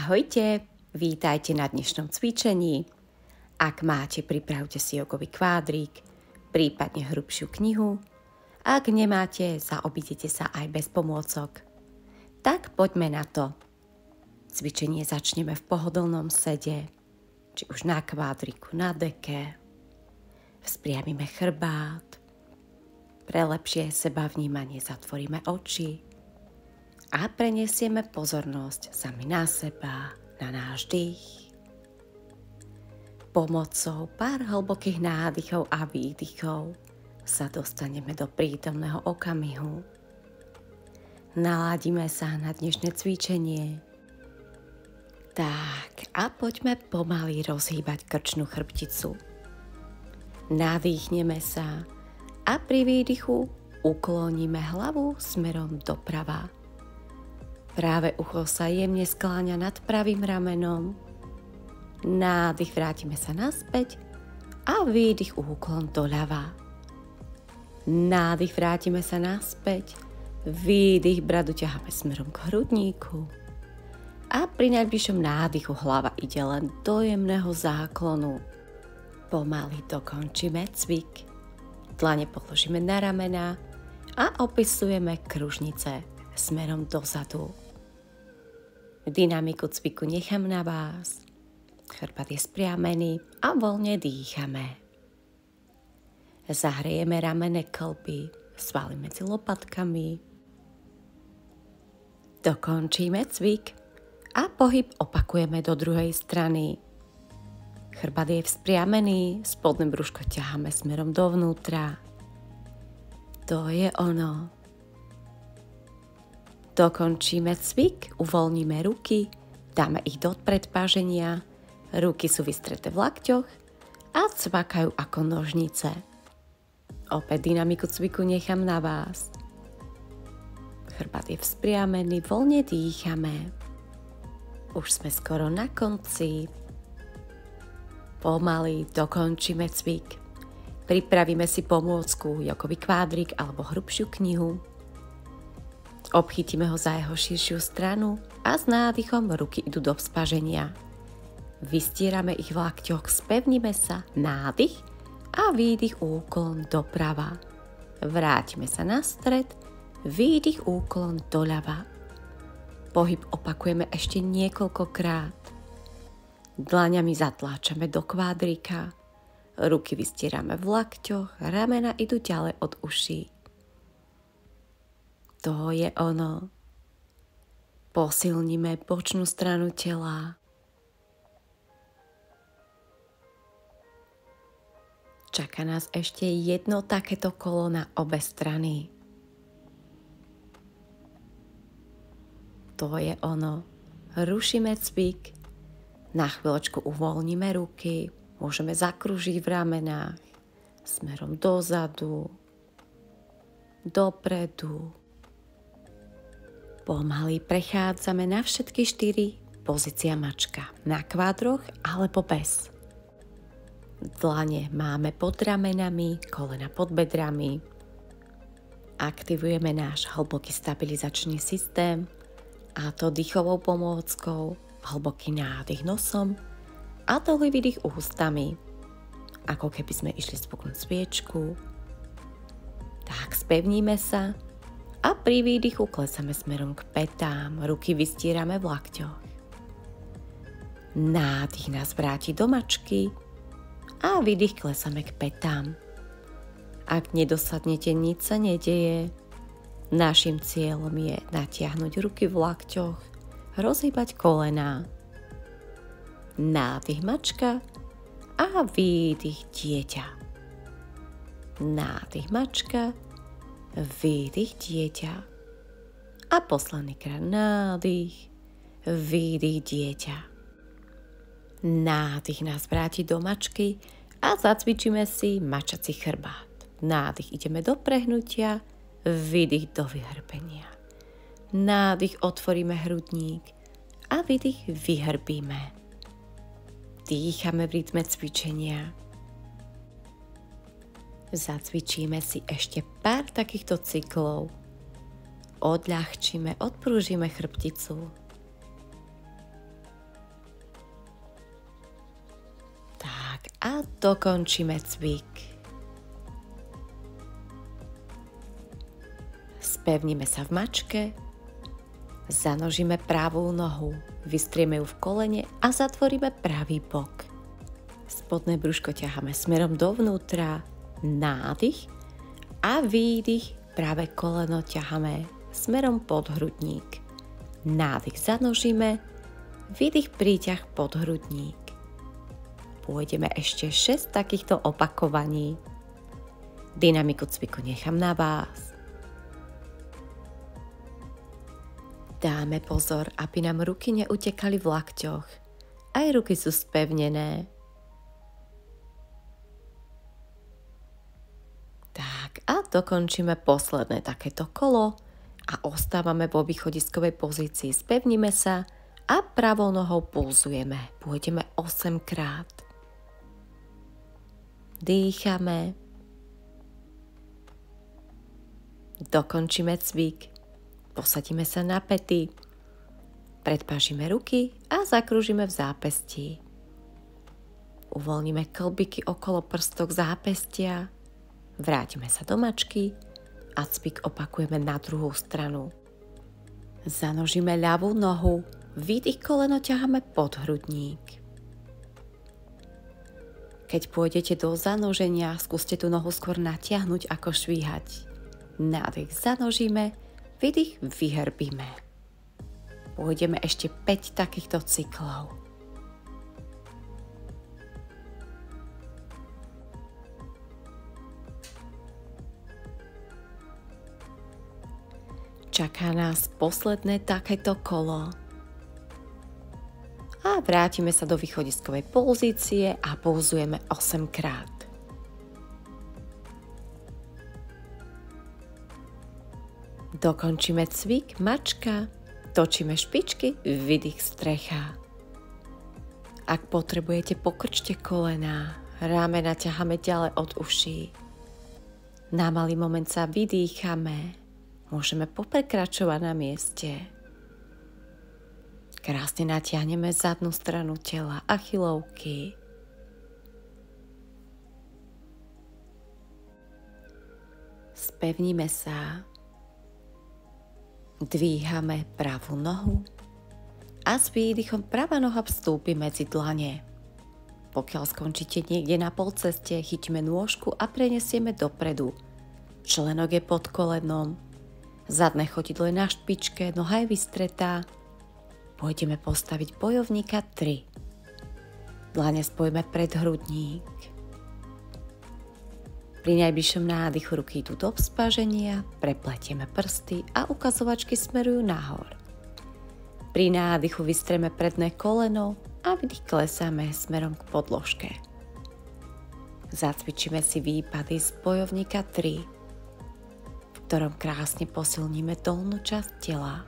Ahojte, vítajte na dnešnom cvičení. Ak máte, pripravte si jogový kvádrik, prípadne hrubšiu knihu. Ak nemáte, zaobídete sa aj bez pomôcok. Tak poďme na to. Cvičenie začneme v pohodlnom sede, či už na kvádriku, na deke. Vzpriamime chrbát. Pre lepšie sebavnímanie zatvoríme oči a preniesieme pozornosť sami na seba, na náš dých. Pomocou pár hlbokých nádychov a výdychov sa dostaneme do prítomného okamihu. Naladíme sa na dnešné cvičenie. Tak a poďme pomaly rozhýbať krčnú chrbticu. Nadýchneme sa a pri výdychu ukloníme hlavu smerom doprava. Práve ucho sa jemne skláňa nad pravým ramenom. Nádych, vrátime sa naspäť a výdych úklon doľava. Nádych, vrátime sa naspäť. Výdych, bradu ťaháme smerom k hrudníku. A pri najbližšom nádychu hlava ide len do jemného záklonu. Pomaly dokončíme cvik. Dlane položíme na ramená a opisujeme kružnice smerom dozadu. Dynamiku cviku nechám na vás. Chrbát je spriamený a voľne dýchame. Zahrejeme ramenné kĺby, svaly medzi lopatkami. Dokončíme cvik a pohyb opakujeme do druhej strany. Chrbát je vzpriamený, spodné brúško ťaháme smerom dovnútra. To je ono. Dokončíme cvik, uvoľníme ruky, dáme ich do predpáženia, ruky sú vystreté v lakťoch a cvakajú ako nožnice. Opäť dynamiku cviku nechám na vás. Chrbát je vzpriamený, voľne dýchame. Už sme skoro na konci. Pomaly dokončíme cvik. Pripravíme si pomôcku, jogový kvádrik alebo hrubšiu knihu. Obchytíme ho za jeho širšiu stranu a s nádychom ruky idú do vzpaženia. Vystierame ich v lakťoch, spevníme sa, nádych a výdych úklon doprava. Vrátime sa na stred, výdych úklon doľava. Pohyb opakujeme ešte niekoľkokrát. Dlaňami zatláčame do kvádrika, ruky vystierame v lakťoch, ramena idú ďalej od uší. To je ono. Posilníme bočnú stranu tela. Čaká nás ešte jedno takéto kolo na obe strany. To je ono. Rušíme cvik. Na chvíľočku uvoľníme ruky. Môžeme zakrúžiť v ramenách. Smerom dozadu. Dopredu. Pomaly prechádzame na všetky 4 pozícia mačka. Na kvádroch alebo bez. Dlane máme pod ramenami, kolena pod bedrami. Aktivujeme náš hlboký stabilizačný systém, a to dýchovou pomôckou, hlboký nádych nosom a dlhý výdych ústami. Ako keby sme išli spuknúť sviečku. Tak spevníme sa. A pri výdychu klesáme smerom k petám, ruky vystierame v lakťoch. Nádych nás vráti do mačky a výdych klesáme k petám. Ak nedosadnete, nič sa nedeje. Naším cieľom je natiahnuť ruky v lakťoch, rozhýbať kolená. Nádych mačka a výdych dieťa. Nádych mačka, výdych dieťa. A posledný krát nádych, výdych dieťa. Nádych nás vráti do mačky a zacvičíme si mačací chrbát. Nádych ideme do prehnutia, výdych do vyhrbenia. Nádych otvoríme hrudník a výdych vyhrbíme. Dýchame v rytme cvičenia. Zacvičíme si ešte pár takýchto cyklov. Odľahčíme, odprúžime chrbticu. a dokončíme cvik. Spevníme sa v mačke, zanožíme pravú nohu, vystrieme ju v kolene a zatvoríme pravý bok. Spodné brúško ťaháme smerom dovnútra, nádych a výdych, pravé koleno ťaháme smerom pod hrudník. Nádych zanožíme, výdych príťah pod hrudník. Pôjdeme ešte 6 takýchto opakovaní. Dynamiku cviku nechám na vás. Dáme pozor, aby nám ruky neutekali v lakťoch. Aj ruky sú spevnené. Tak a dokončíme posledné takéto kolo a ostávame vo východiskovej pozícii. Spevníme sa a pravou nohou pulzujeme. Pôjdeme 8 krát. Dýchame. Dokončíme cvik. Posadíme sa na päty. Predpážime ruky a zakrúžime v zápestí. Uvoľníme klbiky okolo prstok zápestia. Vrátime sa do mačky a cvik opakujeme na druhú stranu. Zanožíme ľavú nohu. Výdych, koleno ťaháme pod hrudník. Keď pôjdete do zanoženia, skúste tú nohu skôr natiahnuť ako švíhať. Nádych zanožíme, výdych vyhrbíme. Pôjdeme ešte 5 takýchto cyklov. Čaká nás posledné takéto kolo. A vrátime sa do východiskovej pozície a pouzujeme 8 krát. Dokončíme cvik, mačka, točíme špičky, výdych, strecha. Ak potrebujete, pokrčte kolená, ramena ťaháme ďalej od uší. Na malý moment sa vydýchame, môžeme poprekračovať na mieste. Krásne natiahneme zadnú stranu tela, achilovky. Spevníme sa. Dvíhame pravú nohu a s výdychom pravá noha vstúpi medzi dlane. Pokiaľ skončíte niekde na polceste, chytíme nôžku a prenesieme dopredu. Členok je pod kolenom, zadné chodidlo je na špičke, noha je vystretá. Pôjdeme postaviť bojovníka 3. Dlane spojíme pred hrudník. Pri najbližšom nádychu ruky idú do vzpáženia, prepletieme prsty a ukazovačky smerujú nahor. Pri nádychu vystrieme predné koleno a vydych klesáme smerom k podložke. Zacvičíme si výpady z bojovníka 3, v ktorom krásne posilníme dolnú časť tela.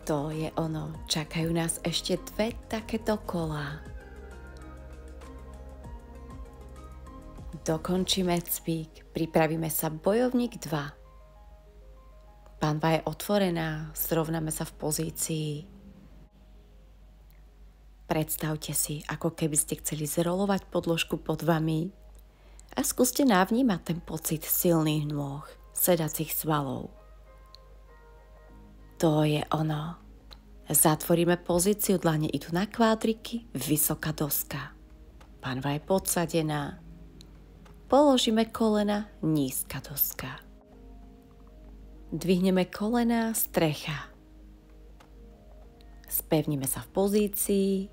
To je ono, čakajú nás ešte 2 takéto kolá. Dokončíme cvik, pripravíme sa bojovník 2. Panva je otvorená, zrovnáme sa v pozícii. Predstavte si, ako keby ste chceli zrolovať podložku pod vami a skúste navnímať ten pocit silných nôh, sedacích svalov. To je ono. Zatvoríme pozíciu, dlane idú na kvádriky, vysoká doska. Panva je podsadená. Položíme kolena, nízka doska. Dvihneme kolena, strecha. Spevníme sa v pozícii.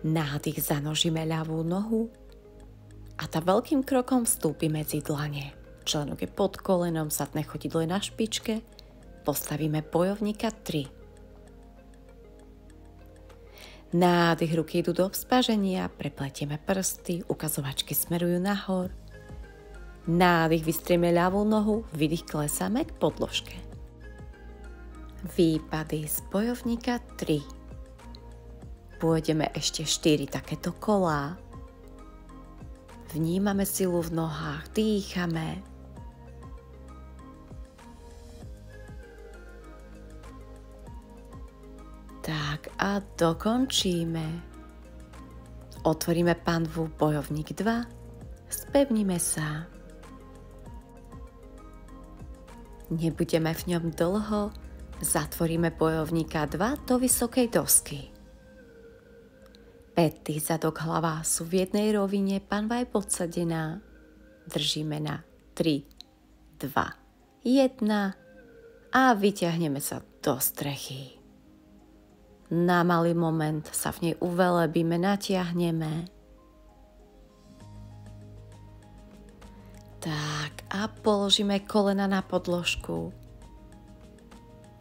Nádych zanožíme ľavú nohu a tá veľkým krokom vstúpi medzi dlane. Členok je pod kolenom, zadné chodidlo je na špičke. Postavíme bojovníka 3. Nádych, ruky idú do vzpaženia, prepletieme prsty, ukazovačky smerujú nahor. Nádych, vystrieme ľavú nohu, výdych, klesáme k podložke. Výpady z bojovníka 3. Pôjdeme ešte 4 takéto kolá. Vnímame silu v nohách, dýchame. Tak. Tak a dokončíme. Otvoríme panvu bojovník 2, spevníme sa. Nebudeme v ňom dlho, zatvoríme bojovníka 2 do vysokej dosky. Pety, zadok, hlava sú v jednej rovine, panva je podsadená. Držíme na 3, 2, 1 a vyťahneme sa do strechy. Na malý moment sa v nej uvelebíme, natiahneme. Tak a položíme kolena na podložku.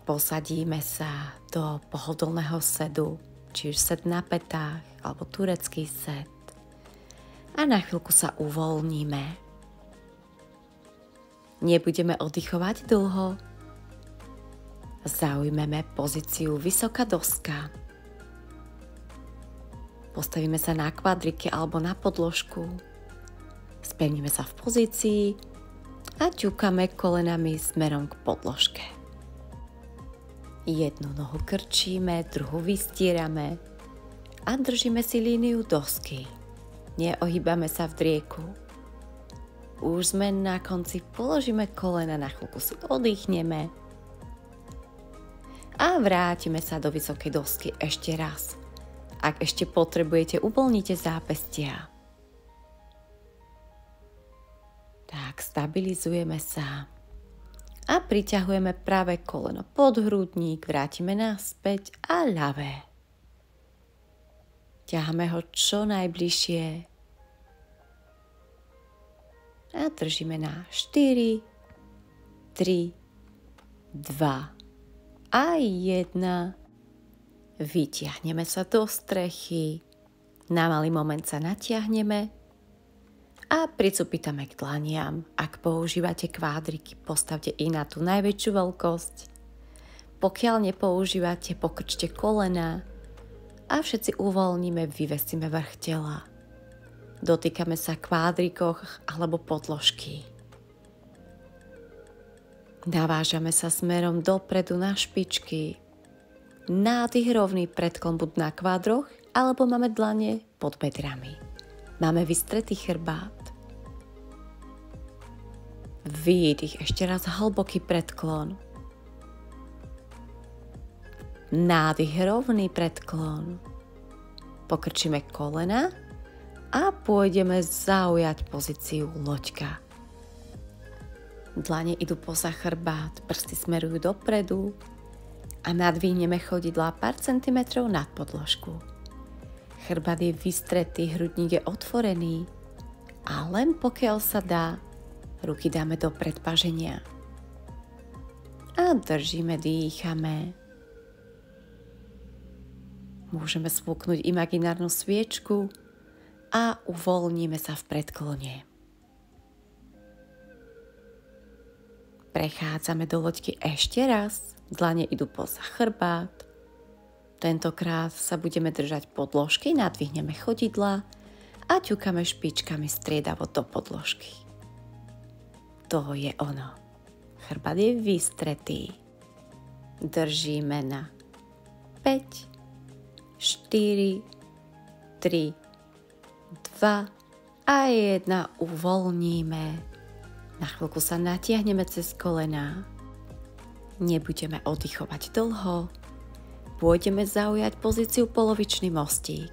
Posadíme sa do pohodlného sedu, či už set na petách, alebo turecký set. A na chvíľku sa uvoľníme. Nebudeme oddychovať dlho. Zaujmeme pozíciu vysoká doska. Postavíme sa na kvadrike alebo na podložku. Spevníme sa v pozícii a ťukáme kolenami smerom k podložke. Jednu nohu krčíme, druhú vystierame a držíme si líniu dosky. Neohýbame sa v drieku. Už sme na konci, položíme kolena, na chvíľku si oddychneme a vrátime sa do vysokej dosky ešte raz. Ak ešte potrebujete, uvoľnite zápestia. Tak, stabilizujeme sa a priťahujeme pravé koleno pod hrudník, vrátime naspäť a ľavé. Ťaháme ho čo najbližšie a držíme na 4, 3, 2 a 1. Vytiahneme sa do strechy, na malý moment sa natiahneme a pricupítame k dlaniam. Ak používate kvádriky, postavte ich na tú najväčšiu veľkosť. Pokiaľ nepoužívate, pokrčte kolena a všetci uvoľníme, vyvesíme vrch tela. Dotýkame sa kvádrikoch alebo podložky. Navážame sa smerom dopredu na špičky. Nádych rovný predklon buď na kvádroch, alebo máme dlane pod bedrami. Máme vystretý chrbát. Výdych, ešte raz hlboký predklon. Nádych, rovný predklon. Pokrčíme kolena a pôjdeme zaujať pozíciu loďka. Dlane idú poza chrbát, prsty smerujú dopredu a nadvihneme chodidlá pár centimetrov nad podložku. Chrbát je vystretý, hrudník je otvorený a len pokiaľ sa dá, ruky dáme do predpaženia. A držíme, dýchame. Môžeme spúknuť imaginárnu sviečku a uvoľníme sa v predklone. Prechádzame do loďky ešte raz, dlane idú poza chrbát. Tentokrát sa budeme držať podložky, nadvihneme chodidla a ťukáme špičkami striedavo do podložky. To je ono. Chrbát je vystretý. Držíme na 5, 4, 3, 2 a 1. Uvoľníme. Na chvíľku sa natiahneme cez kolená. Nebudeme oddychovať dlho. Pôjdeme zaujať pozíciu polovičný mostík.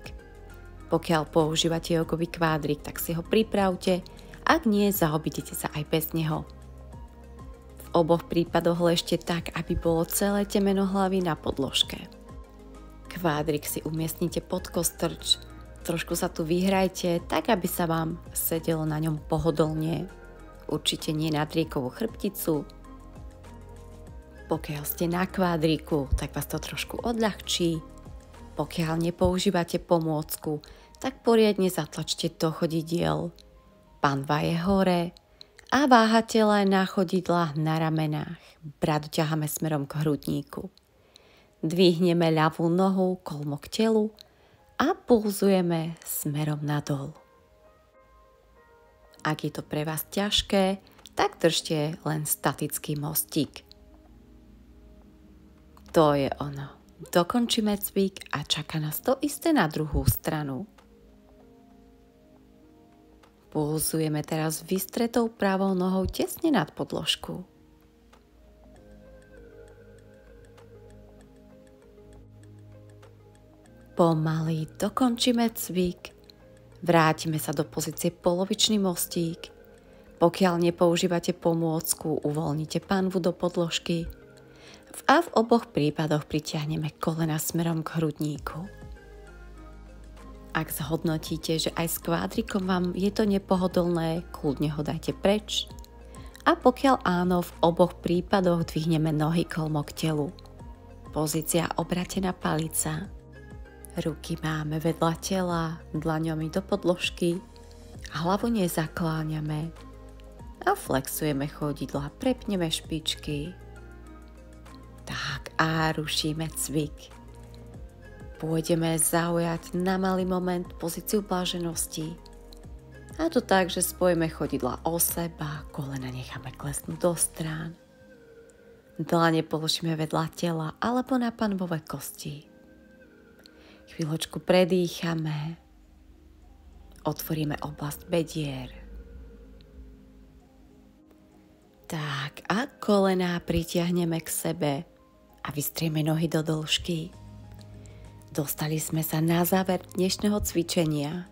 Pokiaľ používate jogový kvádrik, tak si ho pripravte. Ak nie, zaobídete sa aj bez neho. V oboch prípadoch ležte tak, aby bolo celé temeno hlavy na podložke. Kvádrik si umiestnite pod kostrč. Trošku sa tu vyhrajte, tak aby sa vám sedelo na ňom pohodlne. Určite nie na driekovú chrbticu. Pokiaľ ste na kvádriku, tak vás to trošku odľahčí. Pokiaľ nepoužívate pomôcku, tak poriadne zatlačte do chodidiel. Panva je hore a váha tela je na chodidlách na ramenách. Bradu ťaháme smerom k hrudníku. Dvihneme ľavú nohu kolmo k telu a pulzujeme smerom nadol. Ak je to pre vás ťažké, tak držte len statický mostík. To je ono. Dokončíme cvik a čaká nás to isté na druhú stranu. Pulzujeme teraz vystretou pravou nohou tesne nad podložku. Pomaly dokončíme cvik. Vrátime sa do pozície polovičný mostík. Pokiaľ nepoužívate pomôcku, uvoľnite panvu do podložky a v oboch prípadoch pritiahneme kolena smerom k hrudníku. Ak zhodnotíte, že aj s kvádrikom vám je to nepohodlné, kľudne ho dajte preč. A pokiaľ áno, v oboch prípadoch dvihneme nohy kolmo k telu. Pozícia obratená palica. Ruky máme vedľa tela, dlaňami do podložky, hlavu nezakláňame a flexujeme chodidla, prepneme špičky. Tak a rušíme cvik. Pôjdeme zaujať na malý moment pozíciu bláženosti. A to tak, že spojíme chodidla o seba, kolena necháme klesnúť do strán. Dlane položíme vedľa tela alebo na panvové kosti. Chvíľočku predýchame. Otvoríme oblasť bedier. Tak a kolená pritiahneme k sebe a vystrieme nohy do dĺžky. Dostali sme sa na záver dnešného cvičenia.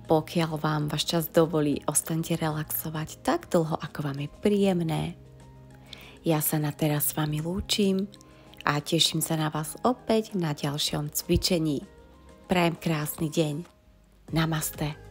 Pokiaľ vám váš čas dovolí, ostaňte relaxovať tak dlho, ako vám je príjemné. Ja sa na teraz s vami lúčim a teším sa na vás opäť na ďalšom cvičení. Prajem krásny deň. Namaste.